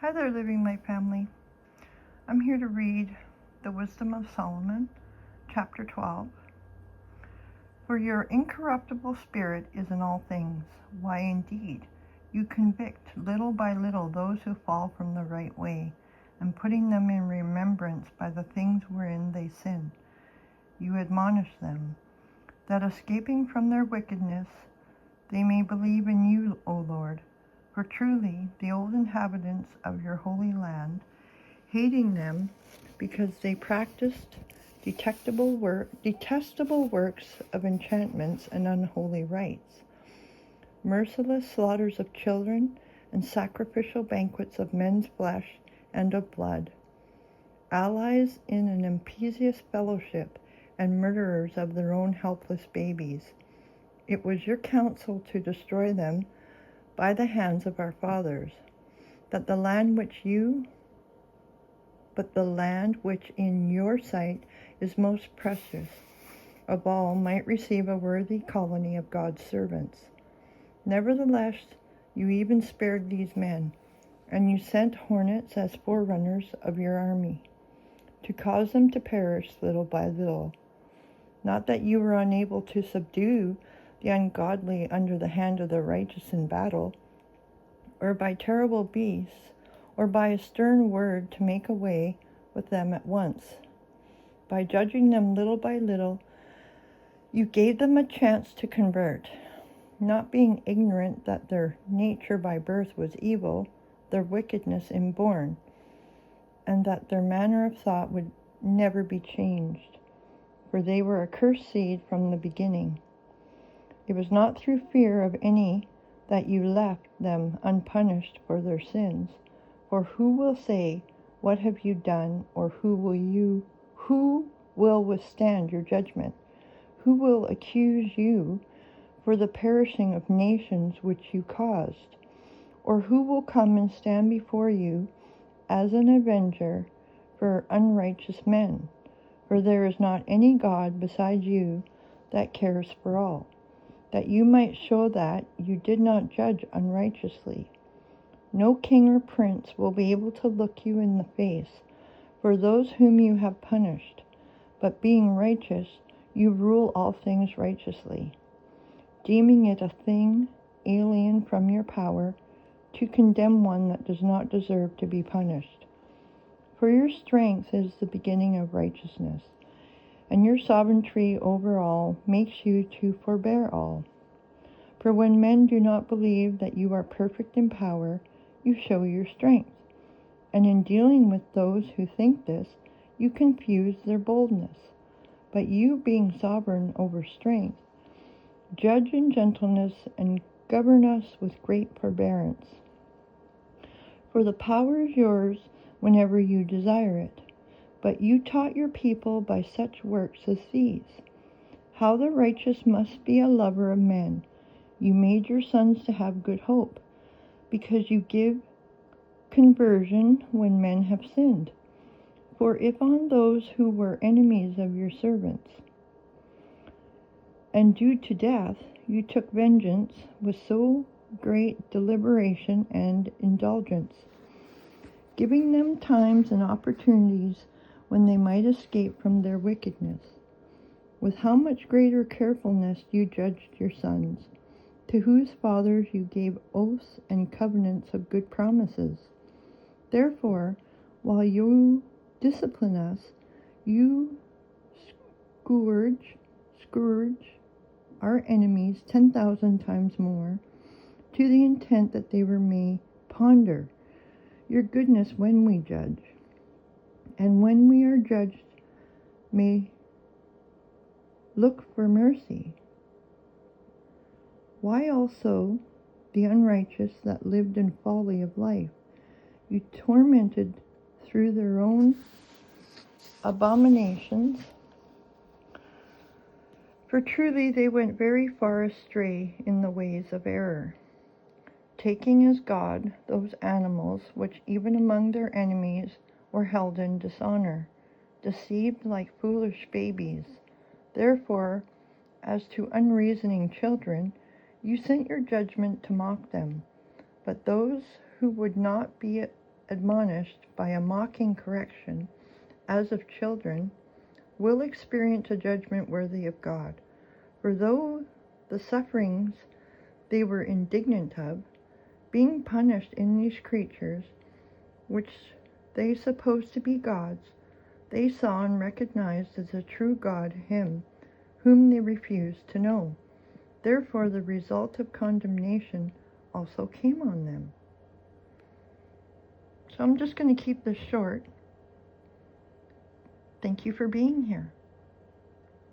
Hi there, Living Light family. I'm here to read the Wisdom of Solomon, chapter 12. For your incorruptible spirit is in all things. Why, indeed, you convict little by little those who fall from the right way, and putting them in remembrance by the things wherein they sin, you admonish them, that escaping from their wickedness, they may believe in you, O Lord. For truly the old inhabitants of your holy land, hating them because they practiced detestable works of enchantments and unholy rites, merciless slaughters of children, and sacrificial banquets of men's flesh and of blood, allies in an impious fellowship, and murderers of their own helpless babies. It was your counsel to destroy them by the hands of our fathers, that the land which in your sight is most precious of all might receive a worthy colony of God's servants. Nevertheless, you even spared these men, and you sent hornets as forerunners of your army, to cause them to perish little by little. Not that you were unable to subdue the ungodly under the hand of the righteous in battle, or by terrible beasts, or by a stern word to make away with them at once. By judging them little by little, you gave them a chance to convert, not being ignorant that their nature by birth was evil, their wickedness inborn, and that their manner of thought would never be changed, for they were a cursed seed from the beginning. It was not through fear of any that you left them unpunished for their sins. For who will say, what have you done, or who will withstand your judgment? Who will accuse you for the perishing of nations which you caused? Or who will come and stand before you as an avenger for unrighteous men? For there is not any God beside you that cares for all, that you might show that you did not judge unrighteously. No king or prince will be able to look you in the face for those whom you have punished, but being righteous, you rule all things righteously, deeming it a thing alien from your power to condemn one that does not deserve to be punished. For your strength is the beginning of righteousness, and your sovereignty over all makes you to forbear all. For when men do not believe that you are perfect in power, you show your strength, and in dealing with those who think this, you confuse their boldness. But you, being sovereign over strength, judge in gentleness and govern us with great forbearance. For the power is yours whenever you desire it. But you taught your people by such works as these, how the righteous must be a lover of men. You made your sons to have good hope, because you give conversion when men have sinned. For if on those who were enemies of your servants, and due to death, you took vengeance with so great deliberation and indulgence, giving them times and opportunities when they might escape from their wickedness, with how much greater carefulness you judged your sons, to whose fathers you gave oaths and covenants of good promises. Therefore, while you discipline us, you scourge our enemies 10,000 times more, to the intent that they may ponder your goodness when we judge, and when we are judged may look for mercy. Why also the unrighteous that lived in folly of life, you tormented through their own abominations? For truly they went very far astray in the ways of error, taking as God those animals which even among their enemies were held in dishonor, deceived like foolish babies. Therefore, as to unreasoning children, you sent your judgment to mock them. But those who would not be admonished by a mocking correction, as of children, will experience a judgment worthy of God. For though the sufferings they were indignant of, being punished in these creatures, which they supposed to be gods, they saw and recognized as a true God him whom they refused to know. Therefore the result of condemnation also came on them. So I'm just going to keep this short. Thank you for being here.